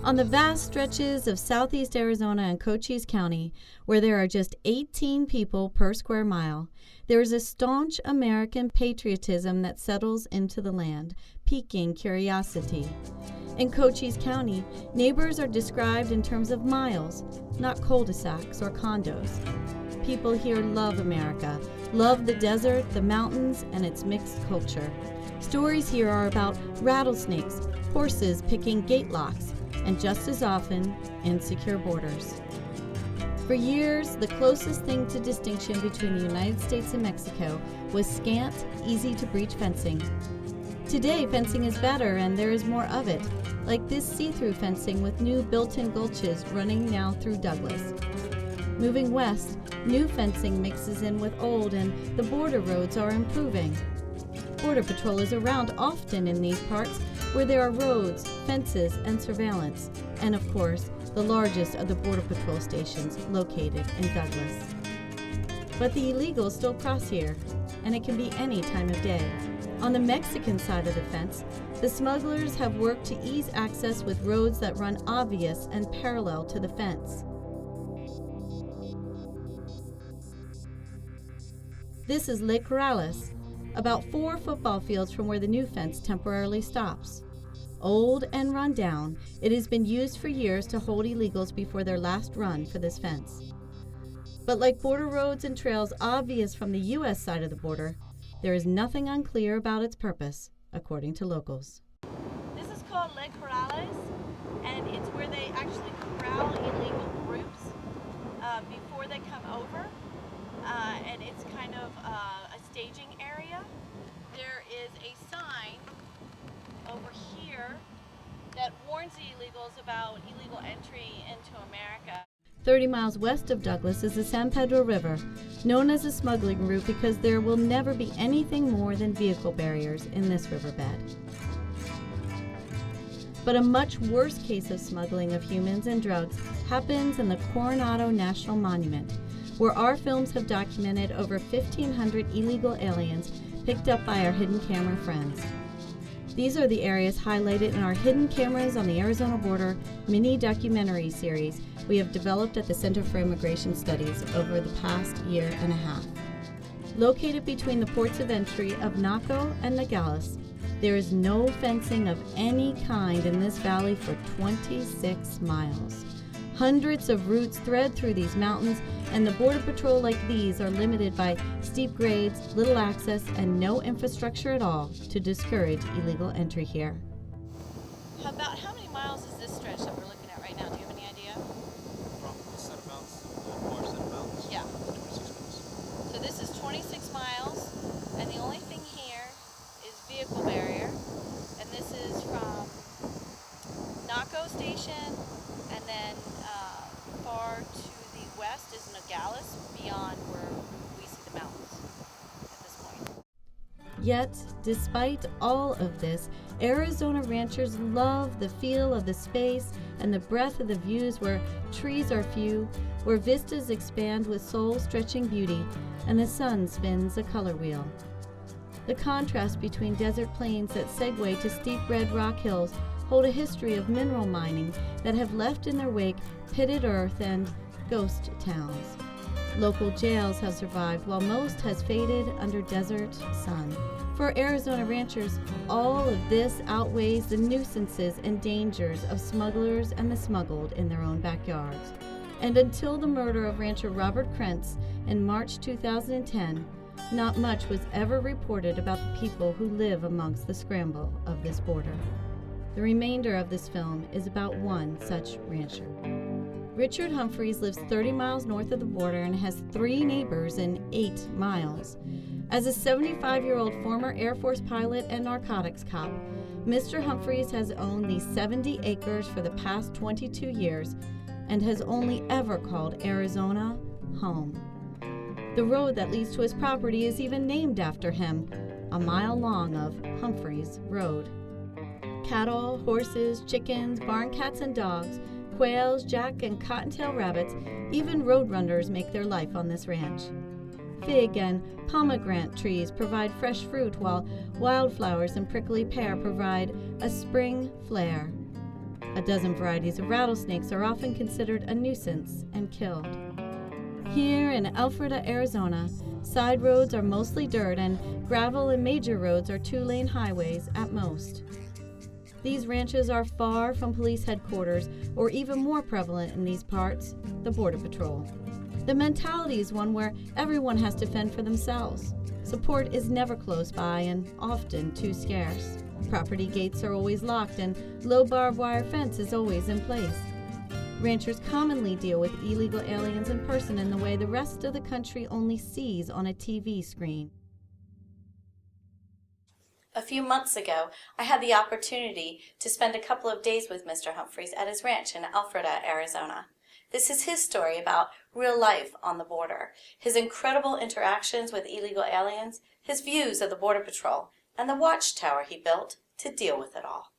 On the vast stretches of southeast Arizona and Cochise County, where there are just 18 people per square mile, there is a staunch American patriotism that settles into the land, piquing curiosity. In Cochise County, neighbors are described in terms of miles, not cul-de-sacs or condos. People here love America, love the desert, the mountains, and its mixed culture. Stories here are about rattlesnakes, horses picking gate locks, and just as often, insecure borders. For years, the closest thing to distinction between the United States and Mexico was scant, easy-to-breach fencing. Today, fencing is better and there is more of it, like this see-through fencing with new built-in gulches running now through Douglas. Moving west, new fencing mixes in with old and the border roads are improving. Border Patrol is around often in these parts where there are roads, fences, and surveillance, and of course, the largest of the Border Patrol stations located in Douglas. But the illegals still cross here, and it can be any time of day. On the Mexican side of the fence, the smugglers have worked to ease access with roads that run obvious and parallel to the fence. This is Los Corrales, about 4 football fields from where the new fence temporarily stops. Old and run down, it has been used for years to hold illegals before their last run for this fence. But like border roads and trails obvious from the U.S. side of the border, there is nothing unclear about its purpose, according to locals. This is called Los Corrales, and it's where they actually corral illegal groups before they come over, and it's kind of a staging area. There is a sign over here that warns the illegals about illegal entry into America. 30 miles west of Douglas is the San Pedro River, known as a smuggling route because there will never be anything more than vehicle barriers in this riverbed. But a much worse case of smuggling of humans and drugs happens in the Coronado National Monument, where our films have documented over 1,500 illegal aliens picked up by our hidden camera friends. These are the areas highlighted in our Hidden Cameras on the Arizona Border mini documentary series we have developed at the Center for Immigration Studies over the past year and a half. Located between the ports of entry of Naco and Nogales, there is no fencing of any kind in this valley for 26 miles. Hundreds of routes thread through these mountains, and the Border Patrol like these are limited by steep grades, little access, and no infrastructure at all to discourage illegal entry here. About how many miles is this stretch that we're looking at right now? Do you have any idea? From the set of mountains, the far set of mountains. Yeah. 26 miles. So this is 26 miles, and the only thing here is vehicle barrier, and this is from Naco Station, and then far to the west is Nogales, beyond where we see the mountains at this point. Yet, despite all of this, Arizona ranchers love the feel of the space and the breadth of the views where trees are few, where vistas expand with soul-stretching beauty, and the sun spins a color wheel. The contrast between desert plains that segue to steep red rock hills hold a history of mineral mining that have left in their wake pitted earth and ghost towns. Local jails have survived while most has faded under desert sun. For Arizona ranchers, all of this outweighs the nuisances and dangers of smugglers and the smuggled in their own backyards. And until the murder of rancher Robert Krentz in March 2010, not much was ever reported about the people who live amongst the scramble of this border. The remainder of this film is about one such rancher. Richard Humphries lives 30 miles north of the border and has 3 neighbors in 8 miles. As a 75-year-old former Air Force pilot and narcotics cop, Mr. Humphries has owned these 70 acres for the past 22 years and has only ever called Arizona home. The road that leads to his property is even named after him, a mile long of Humphries Road. Cattle, horses, chickens, barn cats and dogs, quails, jack and cottontail rabbits, even roadrunners make their life on this ranch. Fig and pomegranate trees provide fresh fruit, while wildflowers and prickly pear provide a spring flair. A dozen varieties of rattlesnakes are often considered a nuisance and killed. Here in Alpharetta, Arizona, side roads are mostly dirt and gravel, and major roads are 2-lane highways at most. These ranches are far from police headquarters, or even more prevalent in these parts, the Border Patrol. The mentality is one where everyone has to fend for themselves. Support is never close by and often too scarce. Property gates are always locked and low barbed wire fence is always in place. Ranchers commonly deal with illegal aliens in person in the way the rest of the country only sees on a TV screen. A few months ago, I had the opportunity to spend a couple of days with Mr. Humphries at his ranch in Alpharetta, Arizona. This is his story about real life on the border, his incredible interactions with illegal aliens, his views of the Border Patrol, and the Watchtower he built to deal with it all.